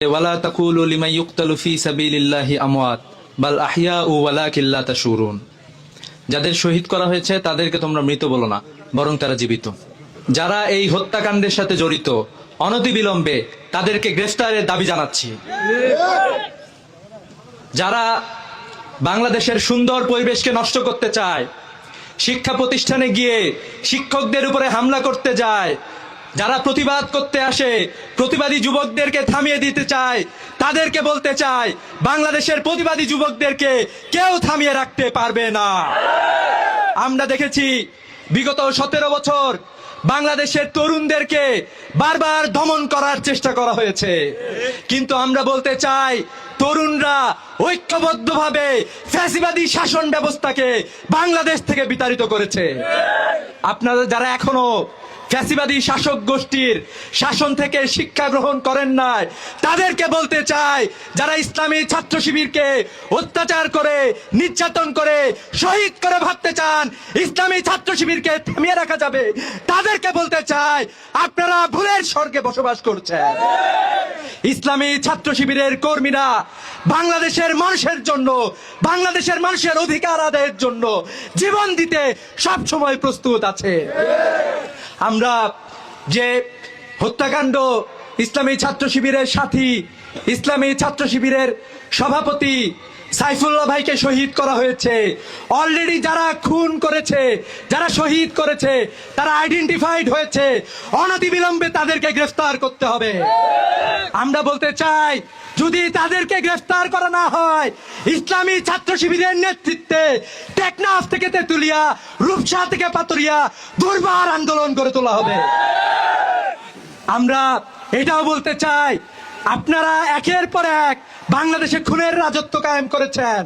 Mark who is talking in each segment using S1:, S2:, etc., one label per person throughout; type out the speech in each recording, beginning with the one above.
S1: ওয়ালা তাকুলু লিমান ইউকতালু ফি সাবিলিল্লাহি আমওয়াত বাল আহইয়াউ ওয়ালাকিন লা তাশউরুন। যাদের শহীদ করা হয়েছে তাদেরকে তোমরা মৃত বলো না, বরং তারা জীবিত। যারা এই হত্যাকাণ্ডের সাথে জড়িত অনতিবিলম্বে তাদেরকে গ্রেফতারের দাবি জানাচ্ছি। যারা বাংলাদেশের সুন্দর পরিবেশকে নষ্ট করতে চায়, শিক্ষা প্রতিষ্ঠানে গিয়ে শিক্ষকদের উপরে হামলা করতে যায়, যারা প্রতিবাদ করতে আসে প্রতিবাদী যুবকদেরকে থামিয়ে দিতে চায়, তাদেরকে বলতে চায় বাংলাদেশের প্রতিবাদী যুবকদেরকে কেউ থামিয়ে রাখতে পারবে না। আমরা দেখেছি বিগত 17 বছর বাংলাদেশের তরুণদেরকে বারবার দমন করার চেষ্টা করা হয়েছে, কিন্তু আমরা বলতে চাই তরুণরা ঐক্যবদ্ধভাবে ফ্যাসিবাদী শাসন ব্যবস্থাকে বাংলাদেশ থেকে বিতাড়িত করেছে। আপনারা যারা এখনো ফ্যাসিবাদী শাসক গোষ্ঠীর শাসন থেকে শিক্ষা গ্রহণ করেন নাই, তাদেরকে বলতে চাই যারা ইসলামী ছাত্র শিবিরকে অত্যাচার করে নির্যাতন করে শহীদ করে ভাবতে চান ইসলামী ছাত্র শিবিরকে থামিয়ে রাখা যাবে, তাদেরকে বলতে চাই আপনারা ভুলের স্বর্গে বসবাস করছেন। ইসলামী ছাত্র শিবিরের কর্মীরা বাংলাদেশের মানুষের জন্য, বাংলাদেশের মানুষের অধিকার আদায়ের জন্য জীবন দিতে সব সময় প্রস্তুত আছে। আমরা যে হত্যাকাণ্ড ইসলামী ছাত্র শিবিরের সাথী, ইসলামী ছাত্র শিবিরের সভাপতি সাইফুল্লাহ ভাইকে শহীদ করা হয়েছে, অলরেডি যারা খুন করেছে, যারা শহীদ করেছে তারা আইডেন্টিফাইড হয়েছে, অনতিবিলম্বে তাদেরকে গ্রেফতার করতে হবে। আমরা বলতে চাই যদি তাদেরকে গ্রেফতার করা না হয়, ইসলামী ছাত্র শিবিরের নেতৃত্বে টেকনাফ থেকে তেতুলিয়া, রূপসা থেকে পাতুরিয়া দুর্বার আন্দোলন করে তোলা হবে। আমরা এটাও বলতে চাই আপনারা একের পর এক বাংলাদেশে খুনের রাজত্ব কায়েম করেছেন।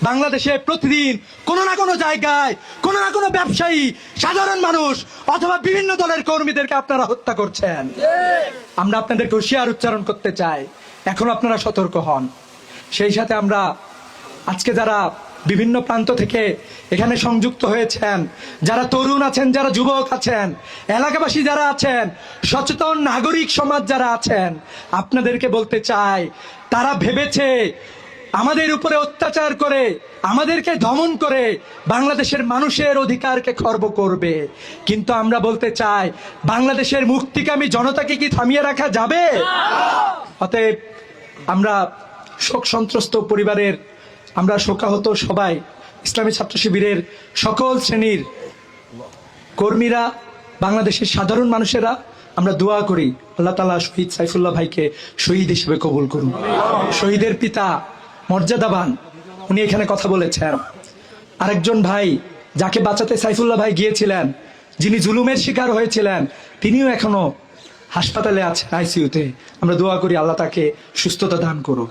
S1: বাংলাদেশে প্রতিদিন কোনো না কোনো জায়গায় কোনো না কোনো ব্যবসায়ী, সাধারণ মানুষ অথবা বিভিন্ন দলের কর্মীদেরকে আপনারা হত্যা করছেন। আমরা আপনাদেরকে হুঁশিয়ার উচ্চারণ করতে চাই, এখন আপনারা সতর্ক হন। সেই সাথে আমরা আজকে যারা বিভিন্ন প্রান্ত থেকে এখানে সংযুক্ত হয়েছেন, যারা তরুণ আছেন, যারা যুবক আছেন, এলাকাবাসী যারা আছেন, সচেতন নাগরিক সমাজ যারা আছেন, আপনাদেরকে বলতে চাই তারা ভেবেছে আমাদের উপরে অত্যাচার করে, আমাদেরকে দমন করে বাংলাদেশের মানুষের অধিকারকে খর্ব করবে, কিন্তু আমরা বলতে চাই বাংলাদেশের মুক্তিকামী জনতাকে কি থামিয়ে রাখা যাবে? অতএব আমরা শোক সন্ত্রস্ত পরিবারের, আমরা শোকাহত সবাই, ইসলামী ছাত্র শিবিরের সকল শ্রেণীর কর্মীরা, বাংলাদেশের সাধারণ মানুষেরা আমরা দোয়া করি আল্লাহ তাআলা শহীদ সাইফুল্লাহ ভাইকে শহীদ হিসেবে কবুল করুন। শহীদের পিতা মর্যাদাবান, উনি এখানে কথা বলেছেন। আরেকজন ভাই যাকে বাঁচাতে সাইফুল্লাহ ভাই গিয়েছিলেন, যিনি জুলুমের শিকার হয়েছিলেন, তিনিও এখনো হাসপাতালে আছেন, আইসিইউতে। আমরা দোয়া করি আল্লাহ তাকে সুস্থতা দান করুন।